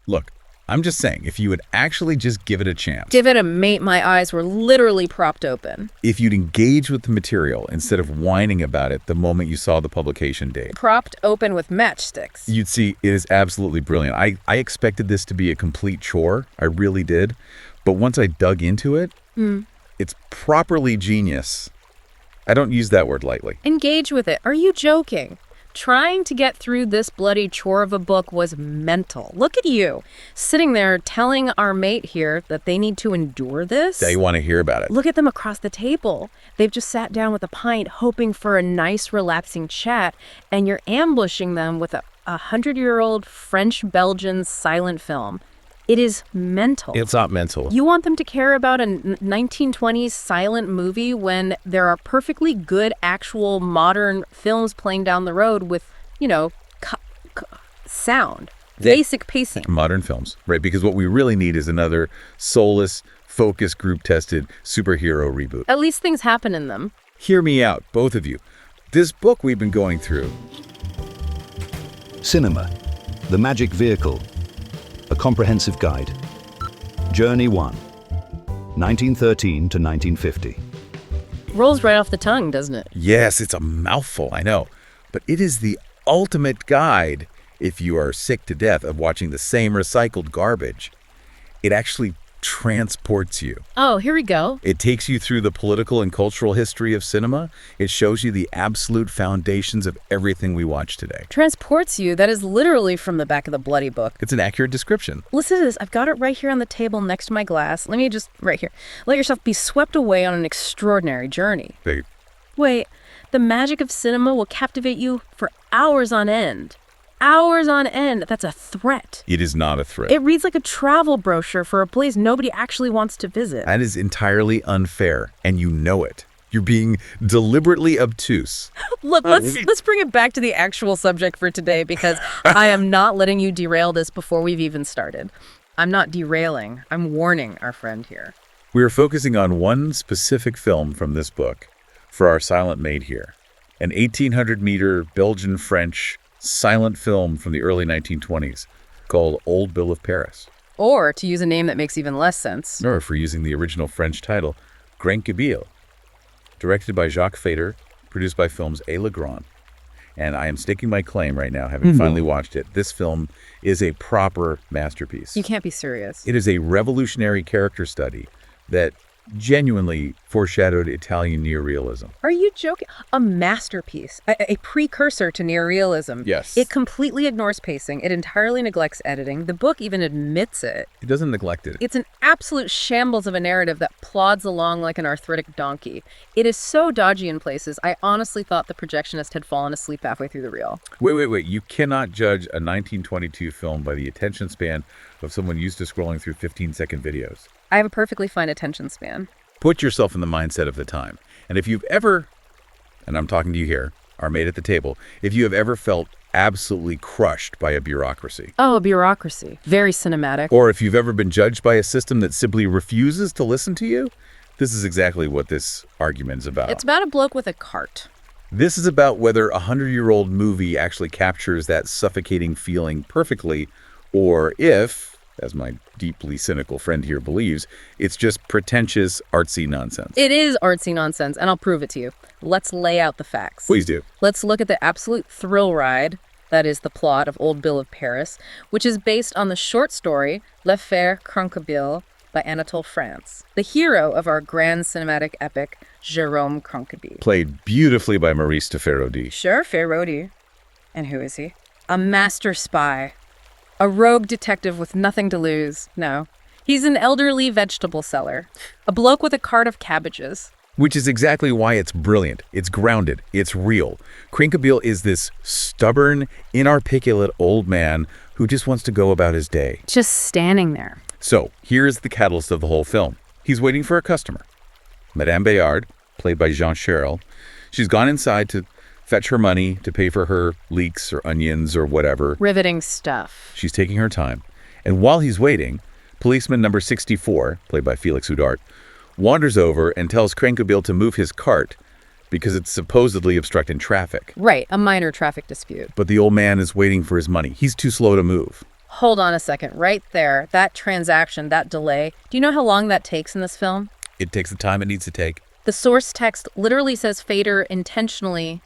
Look, I'm just saying, if you would actually just give it a chance. Give it a mate, my eyes were literally propped open. If you'd engage with the material instead of whining about it the moment you saw the publication date. Propped open with matchsticks. You'd see it is absolutely brilliant. I expected this to be a complete chore. I really did. But once I dug into it, it's properly genius. I don't use that word lightly. Engage with it. Are you joking? Trying to get through this bloody chore of a book was mental. Look at you, sitting there telling our mate here that they need to endure this. They want to hear about it. Look at them across the table. They've just sat down with a pint, hoping for a nice, relaxing chat, and you're ambushing them with a 100-year-old French-Belgian silent film. It is mental. It's not mental. You want them to care about a 1920s silent movie when there are perfectly good actual modern films playing down the road with, sound, basic pacing. Modern films, right? Because what we really need is another soulless, focus group-tested superhero reboot. At least things happen in them. Hear me out, both of you. This book we've been going through. Cinema, the magic vehicle. A comprehensive guide. Journey 1, 1913 to 1950. Rolls right off the tongue, doesn't it? Yes, it's a mouthful, I know. But it is the ultimate guide if you are sick to death of watching the same recycled garbage. It actually transports you. Oh, here we go. It takes you through the political and cultural history of cinema. It shows you the absolute foundations of everything we watch today. Transports you? That is literally from the back of the bloody book. It's an accurate description. Listen to this. I've got it right here on the table next to my glass. Let me just, right here. Let yourself be swept away on an extraordinary journey. Wait, the magic of cinema will captivate you for hours on end. Hours on end. That's a threat. It is not a threat. It reads like a travel brochure for a place nobody actually wants to visit. That is entirely unfair, and you know it. You're being deliberately obtuse. Look, let's bring it back to the actual subject for today, because I am not letting you derail this before we've even started. I'm not derailing. I'm warning our friend here. We are focusing on one specific film from this book for our silent mate here. An 1,800-meter Belgian-French silent film from the early 1920s called Old Bill of Paris. Or, to use a name that makes even less sense, or if we're using the original French title, Crainquebille. Directed by Jacques Feyder, produced by Films A. Legrand. And I am staking my claim right now, having finally watched it. This film is a proper masterpiece. You can't be serious. It is a revolutionary character study that genuinely foreshadowed Italian neorealism. Are you joking? A masterpiece, a precursor to neorealism. Yes. It completely ignores pacing. It entirely neglects editing. The book even admits it. It doesn't neglect it. It's an absolute shambles of a narrative that plods along like an arthritic donkey. It is so dodgy in places, I honestly thought the projectionist had fallen asleep halfway through the reel. Wait. You cannot judge a 1922 film by the attention span of someone used to scrolling through 15-second videos. I have a perfectly fine attention span. Put yourself in the mindset of the time. And if you've ever, and I'm talking to you here, our mate at the table, if you have ever felt absolutely crushed by a bureaucracy. Oh, a bureaucracy. Very cinematic. Or if you've ever been judged by a system that simply refuses to listen to you, this is exactly what this argument is about. It's about a bloke with a cart. This is about whether a 100-year-old movie actually captures that suffocating feeling perfectly, or if, as my deeply cynical friend here believes, it's just pretentious, artsy nonsense. It is artsy nonsense, and I'll prove it to you. Let's lay out the facts. Please do. Let's look at the absolute thrill ride that is the plot of Old Bill of Paris, which is based on the short story L'Affaire Crainquebille by Anatole France, the hero of our grand cinematic epic, Jérôme Crainquebille. Played beautifully by Maurice de Ferrodi. Sure, Ferrodi. And who is he? A master spy. A rogue detective with nothing to lose. No. He's an elderly vegetable seller. A bloke with a cart of cabbages. Which is exactly why it's brilliant. It's grounded. It's real. Crainquebille is this stubborn, inarticulate old man who just wants to go about his day. Just standing there. So, here's the catalyst of the whole film. He's waiting for a customer. Madame Bayard, played by Jean Charles. She's gone inside to fetch her money to pay for her leeks or onions or whatever. Riveting stuff. She's taking her time. And while he's waiting, policeman number 64, played by Felix Houdart, wanders over and tells Crainquebille to move his cart because it's supposedly obstructing traffic. Right, a minor traffic dispute. But the old man is waiting for his money. He's too slow to move. Hold on a second. Right there, that transaction, that delay. Do you know how long that takes in this film? It takes the time it needs to take. The source text literally says Feyder intentionally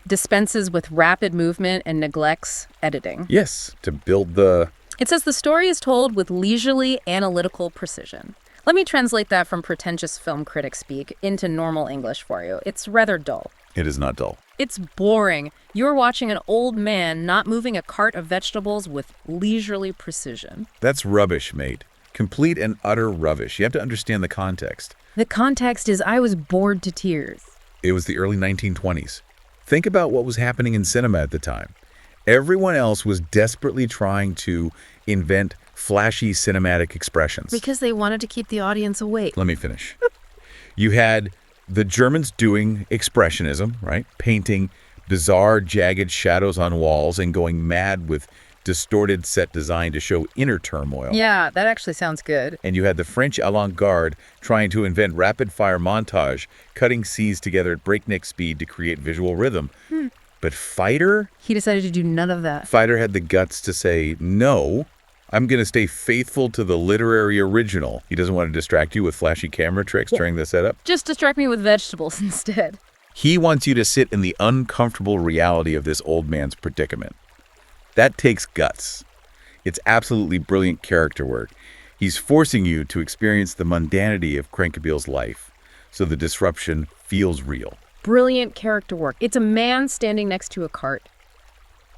dispenses with rapid movement and neglects editing. Yes, to build the... It says the story is told with leisurely analytical precision. Let me translate that from pretentious film critic speak into normal English for you. It's rather dull. It is not dull. It's boring. You're watching an old man not moving a cart of vegetables with leisurely precision. That's rubbish, mate. Complete and utter rubbish. You have to understand the context. The context is I was bored to tears. It was the early 1920s. Think about what was happening in cinema at the time. Everyone else was desperately trying to invent flashy cinematic expressions. Because they wanted to keep the audience awake. Let me finish. You had the Germans doing expressionism, right? Painting bizarre, jagged shadows on walls and going mad with distorted set design to show inner turmoil. Yeah, that actually sounds good. And you had the French avant-garde trying to invent rapid-fire montage, cutting scenes together at breakneck speed to create visual rhythm. But Feyder? He decided to do none of that. Feyder had the guts to say, no, I'm going to stay faithful to the literary original. He doesn't want to distract you with flashy camera tricks during the setup. Just distract me with vegetables instead. He wants you to sit in the uncomfortable reality of this old man's predicament. That takes guts. It's absolutely brilliant character work. He's forcing you to experience the mundanity of Crainquebille's life, so the disruption feels real. Brilliant character work. It's a man standing next to a cart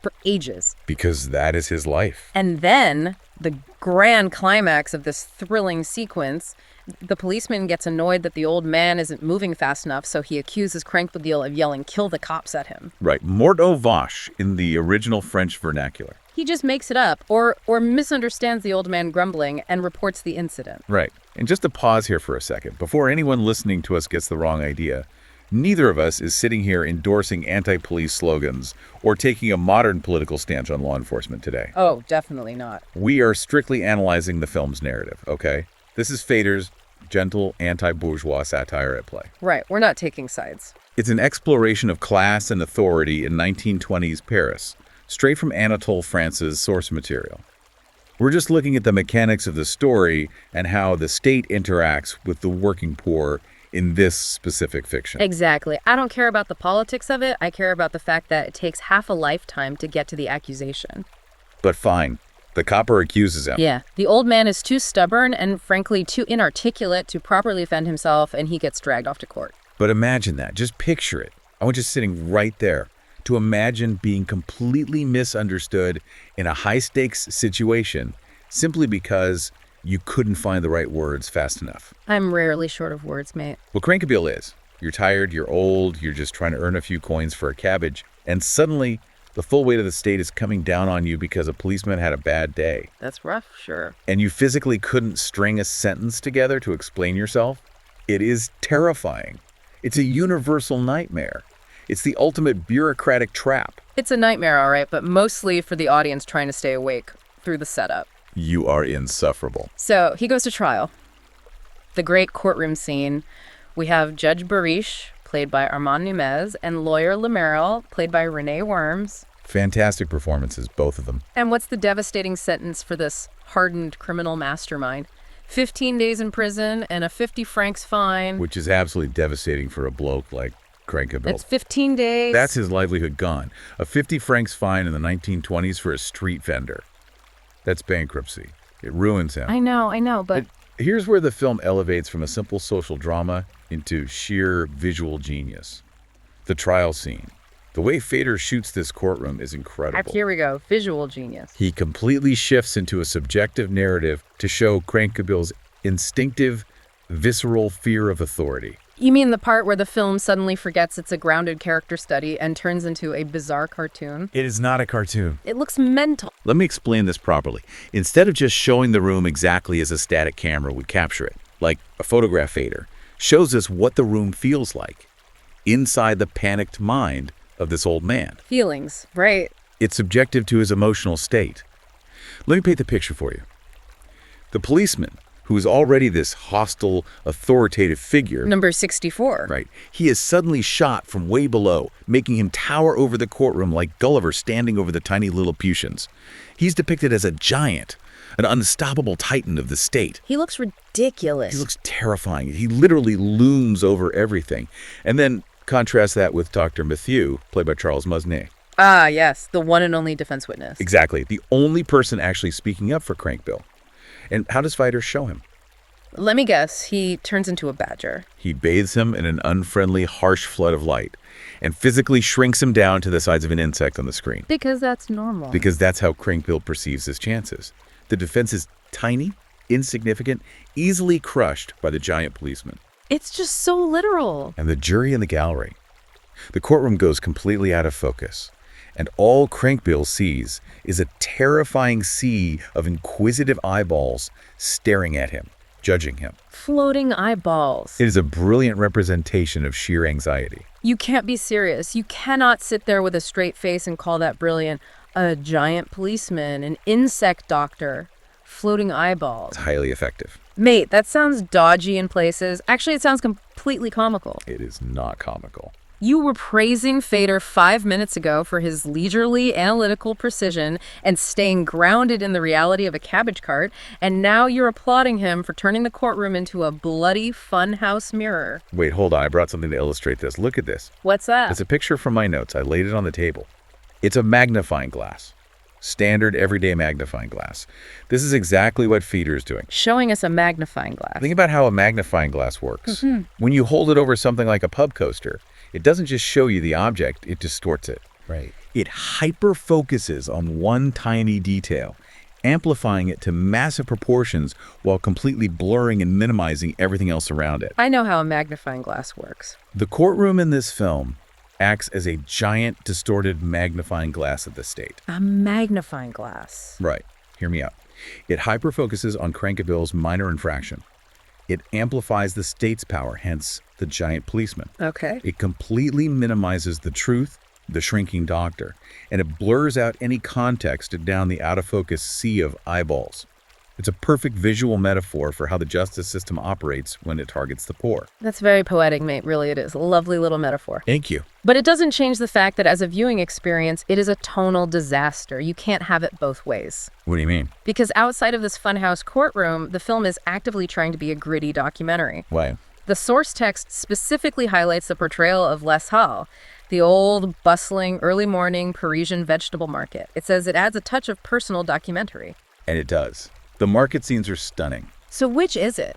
for ages. Because that is his life. And then, the grand climax of this thrilling sequence, the policeman gets annoyed that the old man isn't moving fast enough, so he accuses Crainquebille of yelling, "Kill the cops" at him. Right. Mort au vache in the original French vernacular. He just makes it up, or misunderstands the old man grumbling and reports the incident. Right. And just to pause here for a second, before anyone listening to us gets the wrong idea, neither of us is sitting here endorsing anti-police slogans or taking a modern political stance on law enforcement today. Oh, definitely not. We are strictly analyzing the film's narrative, okay? This is Feyder's gentle anti-bourgeois satire at play. Right, we're not taking sides. It's an exploration of class and authority in 1920s Paris, straight from Anatole France's source material. We're just looking at the mechanics of the story and how the state interacts with the working poor in this specific fiction. Exactly. I don't care about the politics of it. I care about the fact that it takes half a lifetime to get to the accusation. But fine. The copper accuses him. Yeah. The old man is too stubborn and, frankly, too inarticulate to properly defend himself, and he gets dragged off to court. But imagine that. Just picture it. I want you sitting right there to imagine being completely misunderstood in a high-stakes situation simply because you couldn't find the right words fast enough. I'm rarely short of words, mate. What Crainquebille is, you're tired, you're old, you're just trying to earn a few coins for a cabbage, and suddenly the full weight of the state is coming down on you because a policeman had a bad day. That's rough, sure. And you physically couldn't string a sentence together to explain yourself. It is terrifying. It's a universal nightmare. It's the ultimate bureaucratic trap. It's a nightmare, all right, but mostly for the audience trying to stay awake through the setup. You are insufferable. So he goes to trial. The great courtroom scene. We have Judge Barish, played by Armand Numez, and lawyer Lemerle, played by Renee Worms. Fantastic performances, both of them. And what's the devastating sentence for this hardened criminal mastermind? 15 days in prison and a 50 francs fine. Which is absolutely devastating for a bloke like Crainquebille. That's 15 days. That's his livelihood gone. A 50 francs fine in the 1920s for a street vendor. That's bankruptcy. It ruins him. I know, but... Here's where the film elevates from a simple social drama into sheer visual genius. The trial scene. The way Feyder shoots this courtroom is incredible. Here we go. Visual genius. He completely shifts into a subjective narrative to show Crainquebille's instinctive, visceral fear of authority. You mean the part where the film suddenly forgets it's a grounded character study and turns into a bizarre cartoon? It is not a cartoon. It looks mental. Let me explain this properly. Instead of just showing the room exactly as a static camera would capture it, like a photograph Feyder, shows us what the room feels like inside the panicked mind of this old man. Feelings, right. It's subjective to his emotional state. Let me paint the picture for you. The policeman, who is already this hostile, authoritative figure. Number 64. Right. He is suddenly shot from way below, making him tower over the courtroom like Gulliver standing over the tiny Lilliputians. He's depicted as a giant, an unstoppable titan of the state. He looks ridiculous. He looks terrifying. He literally looms over everything. And then contrast that with Dr. Mathieu, played by Charles Musnet. Ah, yes, the one and only defense witness. Exactly. The only person actually speaking up for Crainquebille. And how does Feyder show him? Let me guess, he turns into a badger. He bathes him in an unfriendly, harsh flood of light and physically shrinks him down to the size of an insect on the screen. Because that's normal. Because that's how Crainquebille perceives his chances. The defense is tiny, insignificant, easily crushed by the giant policeman. It's just so literal. And the jury in the gallery. The courtroom goes completely out of focus. And all Crainquebille sees is a terrifying sea of inquisitive eyeballs staring at him, judging him. Floating eyeballs. It is a brilliant representation of sheer anxiety. You can't be serious. You cannot sit there with a straight face and call that brilliant. A giant policeman, an insect doctor, floating eyeballs. It's highly effective. Mate, that sounds dodgy in places. Actually, it sounds completely comical. It is not comical. You were praising Feyder 5 minutes ago for his leisurely, analytical precision and staying grounded in the reality of a cabbage cart, and now you're applauding him for turning the courtroom into a bloody funhouse mirror. Wait, hold on. I brought something to illustrate this. Look at this. What's that? It's a picture from my notes. I laid it on the table. It's a magnifying glass. Standard, everyday magnifying glass. This is exactly what Feyder is doing. Showing us a magnifying glass. Think about how a magnifying glass works. When you hold it over something like a pub coaster, it doesn't just show you the object, it distorts it. Right. It hyper-focuses on one tiny detail, amplifying it to massive proportions while completely blurring and minimizing everything else around it. I know how a magnifying glass works. The courtroom in this film acts as a giant, distorted magnifying glass of the state. A magnifying glass. Right. Hear me out. It hyper-focuses on Crainquebille's minor infraction. It amplifies the state's power, hence the giant policeman. Okay. It completely minimizes the truth, the shrinking doctor, and it blurs out any context down the out-of-focus sea of eyeballs. It's a perfect visual metaphor for how the justice system operates when it targets the poor. That's very poetic, mate. Really, it is. A lovely little metaphor. Thank you. But it doesn't change the fact that as a viewing experience, it is a tonal disaster. You can't have it both ways. What do you mean? Because outside of this funhouse courtroom, the film is actively trying to be a gritty documentary. Why? The source text specifically highlights the portrayal of Les Halles, the old, bustling, early morning Parisian vegetable market. It says it adds a touch of personal documentary. And it does. The market scenes are stunning. So which is it?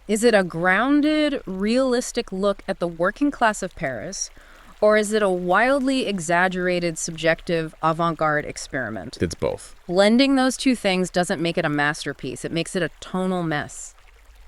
Is it a grounded, realistic look at the working class of Paris, or is it a wildly exaggerated, subjective, avant-garde experiment? It's both. Blending those two things doesn't make it a masterpiece. It makes it a tonal mess.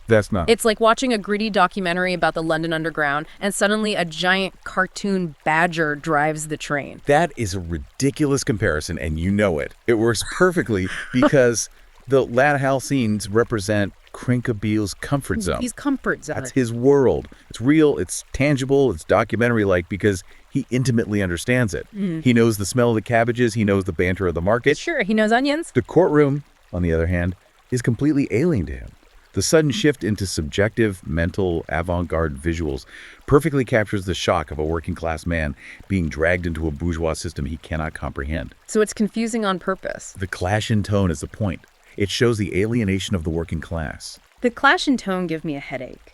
That's not. It's like watching a gritty documentary about the London Underground, and suddenly a giant cartoon badger drives the train. That is a ridiculous comparison, and you know it. It works perfectly because the Les Halles scenes represent Crainquebille's comfort zone. His comfort zone. That's his world. It's real, it's tangible, it's documentary-like because he intimately understands it. He knows the smell of the cabbages, he knows the banter of the market. Sure, he knows onions. The courtroom, on the other hand, is completely alien to him. The sudden shift into subjective, mental, avant-garde visuals perfectly captures the shock of a working-class man being dragged into a bourgeois system he cannot comprehend. So it's confusing on purpose. The clash in tone is the point. It shows the alienation of the working class. The clash in tone give me a headache.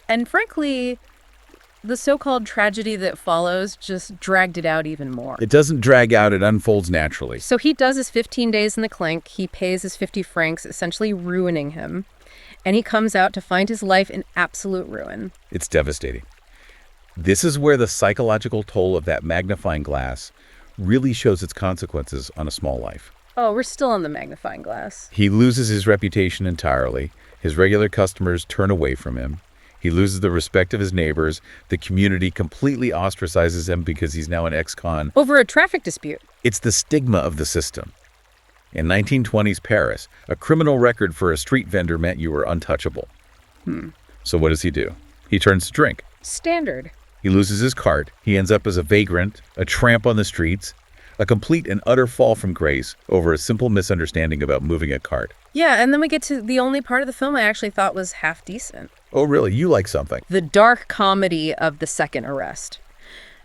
And frankly, the so-called tragedy that follows just dragged it out even more. It doesn't drag out, it unfolds naturally. So he does his 15 days in the clink, he pays his 50 francs, essentially ruining him, and he comes out to find his life in absolute ruin. It's devastating. This is where the psychological toll of that magnifying glass really shows its consequences on a small life. Oh, we're still on the magnifying glass. He loses his reputation entirely. His regular customers turn away from him. He loses the respect of his neighbors. The community completely ostracizes him because he's now an ex-con. Over a traffic dispute. It's the stigma of the system. In 1920s Paris, a criminal record for a street vendor meant you were untouchable. So what does he do? He turns to drink. Standard. He loses his cart. He ends up as a vagrant, a tramp on the streets, A complete and utter fall from grace over a simple misunderstanding about moving a cart. Yeah, and then we get to the only part of the film I actually thought was half decent. Oh, really? You like something? The dark comedy of the second arrest.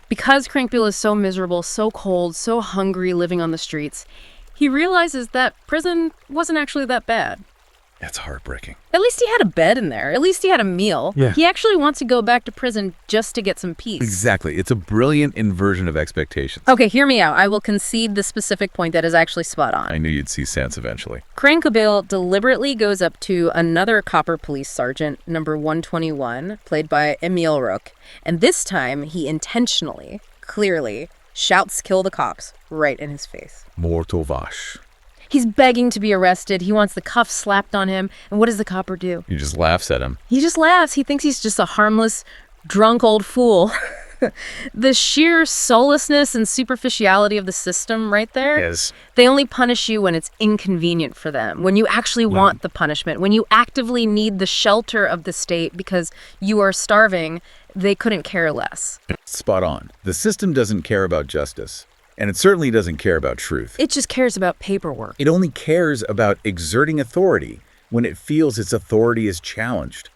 Because Crainquebille is so miserable, so cold, so hungry living on the streets, he realizes that prison wasn't actually that bad. That's heartbreaking. At least he had a bed in there. At least he had a meal. Yeah. He actually wants to go back to prison just to get some peace. Exactly. It's a brilliant inversion of expectations. Okay, hear me out. I will concede the specific point that is actually spot on. I knew you'd see sense eventually. Crainquebille deliberately goes up to another copper police sergeant, number 121, played by Emile Roque. And this time, he intentionally, clearly, shouts "kill the cops" right in his face. Morto vache. He's begging to be arrested. He wants the cuffs slapped on him. And what does the copper do? He just laughs at him. He just laughs. He thinks he's just a harmless, drunk old fool. The sheer soullessness and superficiality of the system right there. Yes. They only punish you when it's inconvenient for them, when you actually want the punishment, when you actively need the shelter of the state because you are starving. They couldn't care less. Spot on. The system doesn't care about justice. And it certainly doesn't care about truth. It just cares about paperwork. It only cares about exerting authority when it feels its authority is challenged.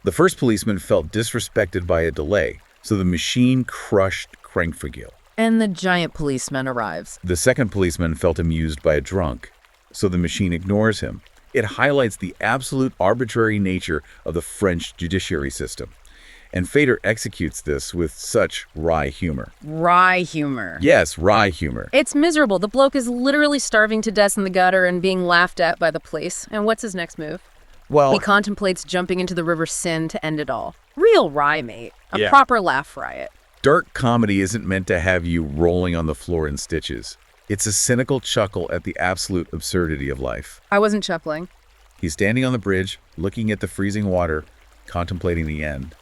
The first policeman felt disrespected by a delay, so the machine crushed Crainquebille. And the giant policeman arrives. The second policeman felt amused by a drunk, so the machine ignores him. It highlights the absolute arbitrary nature of the French judiciary system. And Feyder executes this with such wry humor. Wry humor. Yes, wry humor. It's miserable. The bloke is literally starving to death in the gutter and being laughed at by the police. And what's his next move? Well, He contemplates jumping into the river Seine to end it all. Real wry, mate. A Yeah. proper laugh riot. dark comedy isn't meant to have you rolling on the floor in stitches. It's a cynical chuckle at the absolute absurdity of life. I wasn't chuckling. He's standing on the bridge, looking at the freezing water, contemplating the end.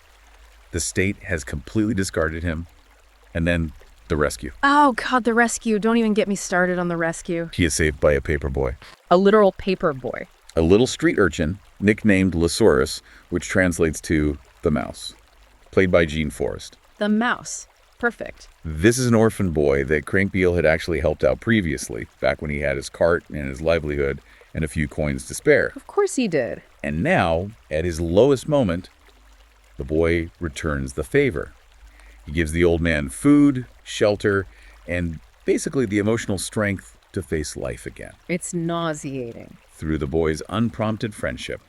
The state has completely discarded him. And then the rescue. Oh, God, the rescue. Don't even get me started on the rescue. He is saved by a paper boy. A literal paper boy. A little street urchin, nicknamed Lesaurus, which translates to the mouse, played by Jean Forrest. The mouse. Perfect. This is an orphan boy that Crainquebille had actually helped out previously, back when he had his cart and his livelihood and a few coins to spare. Of course he did. And now, at his lowest moment, the boy returns the favor. He gives the old man food, shelter, and basically the emotional strength to face life again. It's nauseating. Through the boy's unprompted friendship,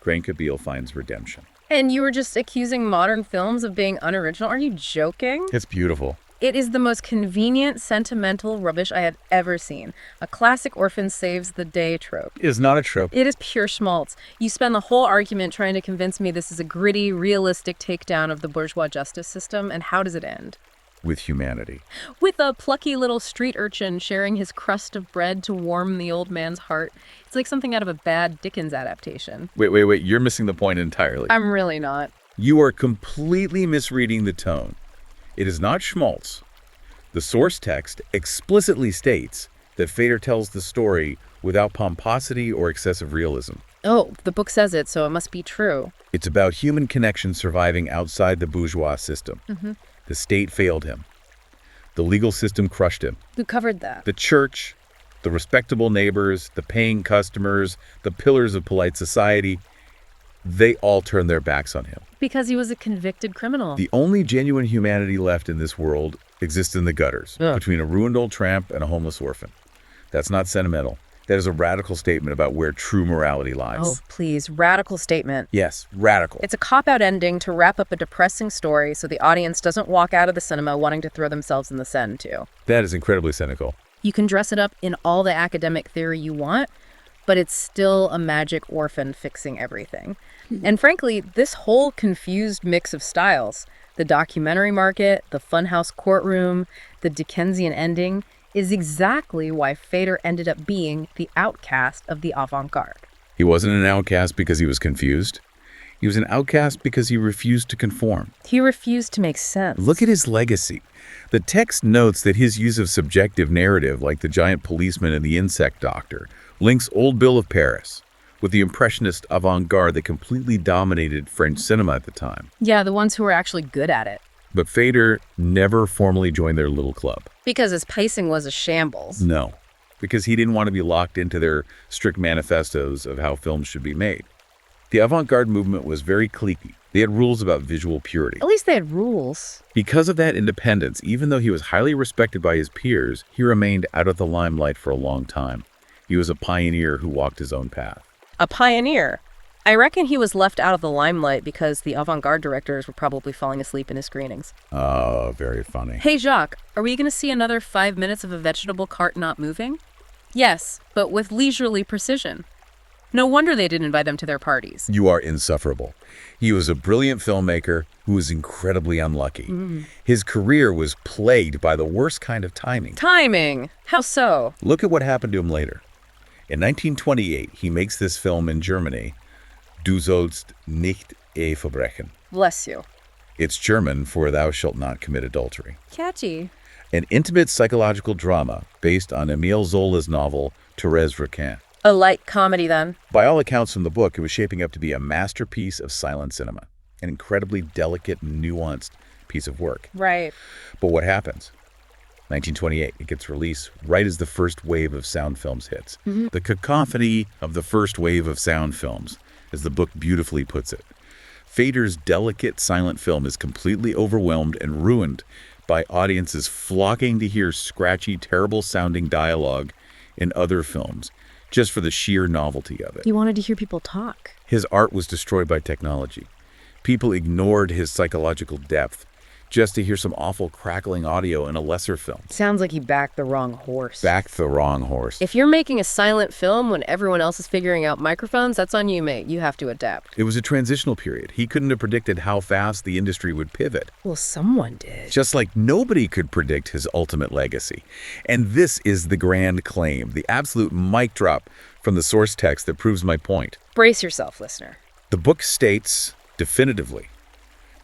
Crainquebille finds redemption. And you were just accusing modern films of being unoriginal? Are you joking? It's beautiful. It is the most convenient, sentimental rubbish I had ever seen. A classic orphan saves the day trope. It is not a trope. It is pure schmaltz. You spend the whole argument trying to convince me this is a gritty, realistic takedown of the bourgeois justice system, and how does it end? With humanity. With a plucky little street urchin sharing his crust of bread to warm the old man's heart. It's like something out of a bad Dickens adaptation. Wait. You're missing the point entirely. I'm really not. You are completely misreading the tone. It is not schmaltz. The source text explicitly states that Feyder tells the story without pomposity or excessive realism. Oh, the book says it, so it must be true. It's about human connection surviving outside the bourgeois system. Mm-hmm. The state failed him. The legal system crushed him. Who covered that? The church, the respectable neighbors, the paying customers, the pillars of polite society, they all turned their backs on him. Because he was a convicted criminal. The only genuine humanity left in this world exists in the gutters, between a ruined old tramp and a homeless orphan. That's not sentimental. That is a radical statement about where true morality lies. Oh, please. Radical statement. Yes, radical. It's a cop-out ending to wrap up a depressing story so the audience doesn't walk out of the cinema wanting to throw themselves in the Seine, too. That is incredibly cynical. You can dress it up in all the academic theory you want, but it's still a magic orphan fixing everything. And frankly, this whole confused mix of styles, the documentary market, the funhouse courtroom, the Dickensian ending, is exactly why Feyder ended up being the outcast of the avant-garde. He wasn't an outcast because he was confused. He was an outcast because he refused to conform. He refused to make sense. Look at his legacy. The text notes that his use of subjective narrative, like the giant policeman and the insect doctor, links Old Bill of Paris with the impressionist avant-garde that completely dominated French cinema at the time. Yeah, the ones who were actually good at it. But Feyder never formally joined their little club. Because his pacing was a shambles. No, because he didn't want to be locked into their strict manifestos of how films should be made. The avant-garde movement was very cliquey. They had rules about visual purity. At least they had rules. Because of that independence, even though he was highly respected by his peers, he remained out of the limelight for a long time. He was a pioneer who walked his own path. A pioneer? I reckon he was left out of the limelight because the avant-garde directors were probably falling asleep in his screenings. Oh, very funny. Hey, Jacques, are we going to see another 5 minutes of a vegetable cart not moving? Yes, but with leisurely precision. No wonder they didn't invite him to their parties. You are insufferable. He was a brilliant filmmaker who was incredibly unlucky. His career was plagued by the worst kind of timing. Timing? How so? Look at what happened to him later. In 1928, he makes this film in Germany, Du sollst nicht Ehe verbrechen. Bless you. It's German for Thou shalt not commit adultery. Catchy. An intimate psychological drama based on Émile Zola's novel Thérèse Raquin. A light comedy, then. By all accounts from the book, it was shaping up to be a masterpiece of silent cinema, an incredibly delicate and nuanced piece of work. Right. But what happens? 1928, it gets released right as the first wave of sound films hits. The cacophony of the first wave of sound films, as the book beautifully puts it. Feyder's delicate silent film is completely overwhelmed and ruined by audiences flocking to hear scratchy, terrible-sounding dialogue in other films, just for the sheer novelty of it. He wanted to hear people talk. His art was destroyed by technology. People ignored his psychological depth just to hear some awful crackling audio in a lesser film. Sounds like he backed the wrong horse. Backed the wrong horse. If you're making a silent film when everyone else is figuring out microphones, that's on you, mate. You have to adapt. It was a transitional period. He couldn't have predicted how fast the industry would pivot. Well, someone did. Just like nobody could predict his ultimate legacy. And this is the grand claim, the absolute mic drop from the source text that proves my point. Brace yourself, listener. The book states definitively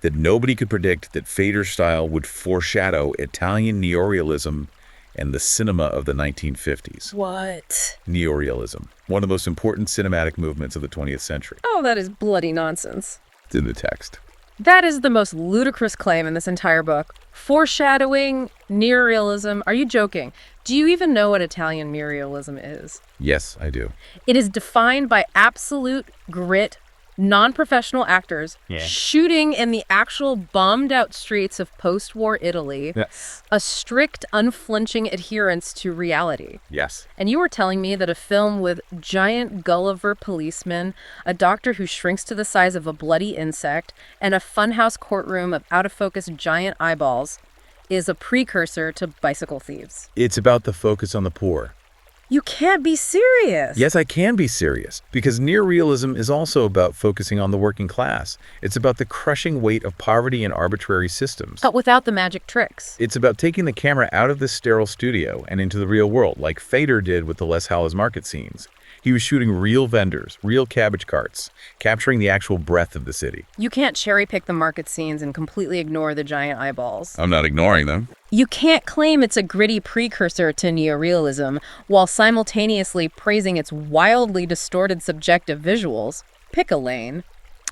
that nobody could predict that Feyder's style would foreshadow Italian neorealism and the cinema of the 1950s. What? Neorealism, one of the most important cinematic movements of the 20th century. Oh, that is bloody nonsense. It's in the text. That is the most ludicrous claim in this entire book. Foreshadowing neorealism. Are you joking? Do you even know what Italian neorealism is? Yes, I do. It is defined by absolute grit, non-professional actors shooting in the actual bombed-out streets of post-war Italy. Yes. A strict, unflinching adherence to reality. Yes. And you were telling me that a film with giant Gulliver policemen, a doctor who shrinks to the size of a bloody insect, and a funhouse courtroom of out-of-focus giant eyeballs is a precursor to Bicycle Thieves. It's about the focus on the poor. You can't be serious. Yes, I can be serious, because neorealism is also about focusing on the working class. It's about the crushing weight of poverty and arbitrary systems. But without the magic tricks. It's about taking the camera out of this sterile studio and into the real world, like Feyder did with the Les Halles market scenes. He was shooting real vendors, real cabbage carts, capturing the actual breath of the city. You can't cherry-pick the market scenes and completely ignore the giant eyeballs. I'm not ignoring them. You can't claim it's a gritty precursor to neorealism while simultaneously praising its wildly distorted subjective visuals. Pick a lane.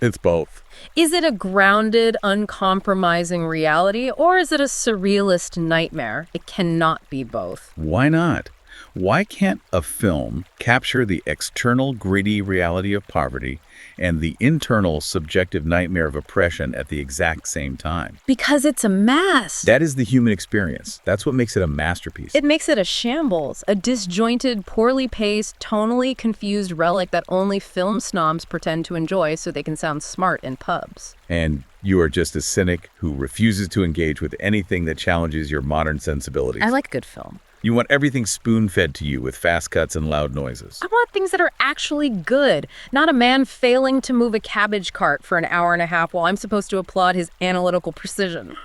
It's both. Is it a grounded, uncompromising reality, or is it a surrealist nightmare? It cannot be both. Why not? Why can't a film capture the external gritty reality of poverty and the internal subjective nightmare of oppression at the exact same time? Because it's a mask. That is the human experience. That's what makes it a masterpiece. It makes it a shambles, a disjointed, poorly paced, tonally confused relic that only film snobs pretend to enjoy so they can sound smart in pubs. And you are just a cynic who refuses to engage with anything that challenges your modern sensibilities. I like good film. You want everything spoon-fed to you with fast cuts and loud noises. I want things that are actually good, not a man failing to move a cabbage cart for an hour and a half while I'm supposed to applaud his analytical precision.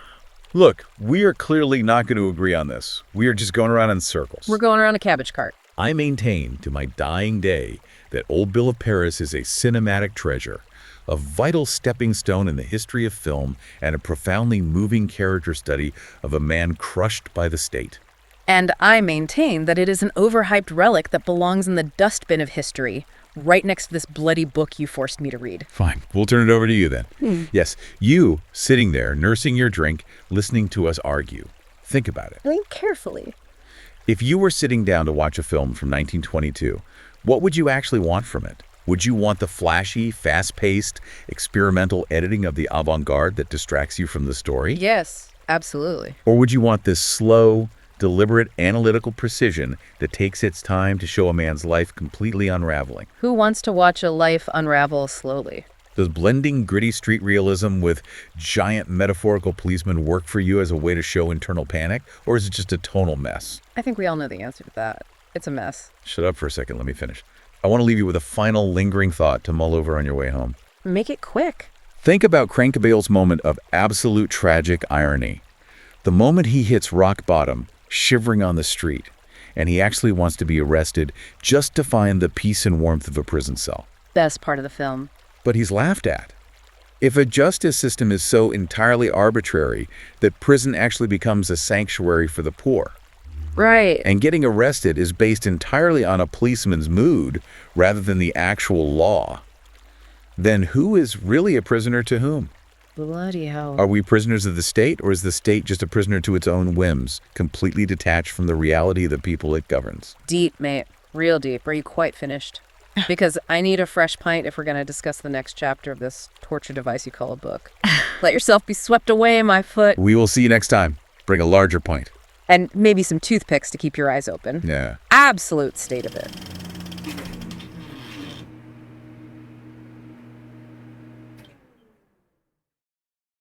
Look, we are clearly not going to agree on this. We are just going around in circles. We're going around a cabbage cart. I maintain to my dying day that Old Bill of Paris is a cinematic treasure, a vital stepping stone in the history of film and a profoundly moving character study of a man crushed by the state. And I maintain that it is an overhyped relic that belongs in the dustbin of history, right next to this bloody book you forced me to read. Fine. We'll turn it over to you then. Yes, you sitting there, nursing your drink, listening to us argue. Think about it. Think carefully. If you were sitting down to watch a film from 1922, what would you actually want from it? Would you want the flashy, fast-paced, experimental editing of the avant-garde that distracts you from the story? Yes, absolutely. Or would you want this slow, deliberate, analytical precision that takes its time to show a man's life completely unraveling? Who wants to watch a life unravel slowly? Does blending gritty street realism with giant metaphorical policemen work for you as a way to show internal panic, or is it just a tonal mess? I think we all know the answer to that. It's a mess. Shut up for a second, let me finish. I want to leave you with a final lingering thought to mull over on your way home. Make it quick. Think about Crainquebille's moment of absolute tragic irony. The moment he hits rock bottom, shivering on the street, and he actually wants to be arrested just to find the peace and warmth of a prison cell. Best part of the film. But he's laughed at. If a justice system is so entirely arbitrary that prison actually becomes a sanctuary for the poor, right, and getting arrested is based entirely on a policeman's mood rather than the actual law, then who is really a prisoner to whom? Bloody hell. Are we prisoners of the state, or is the state just a prisoner to its own whims, completely detached from the reality of the people it governs? Deep, mate. Real deep. Are you quite finished? Because I need a fresh pint if we're going to discuss the next chapter of this torture device you call a book. Let yourself be swept away, my foot. We will see you next time. Bring a larger pint. And maybe some toothpicks to keep your eyes open. Yeah. Absolute state of it.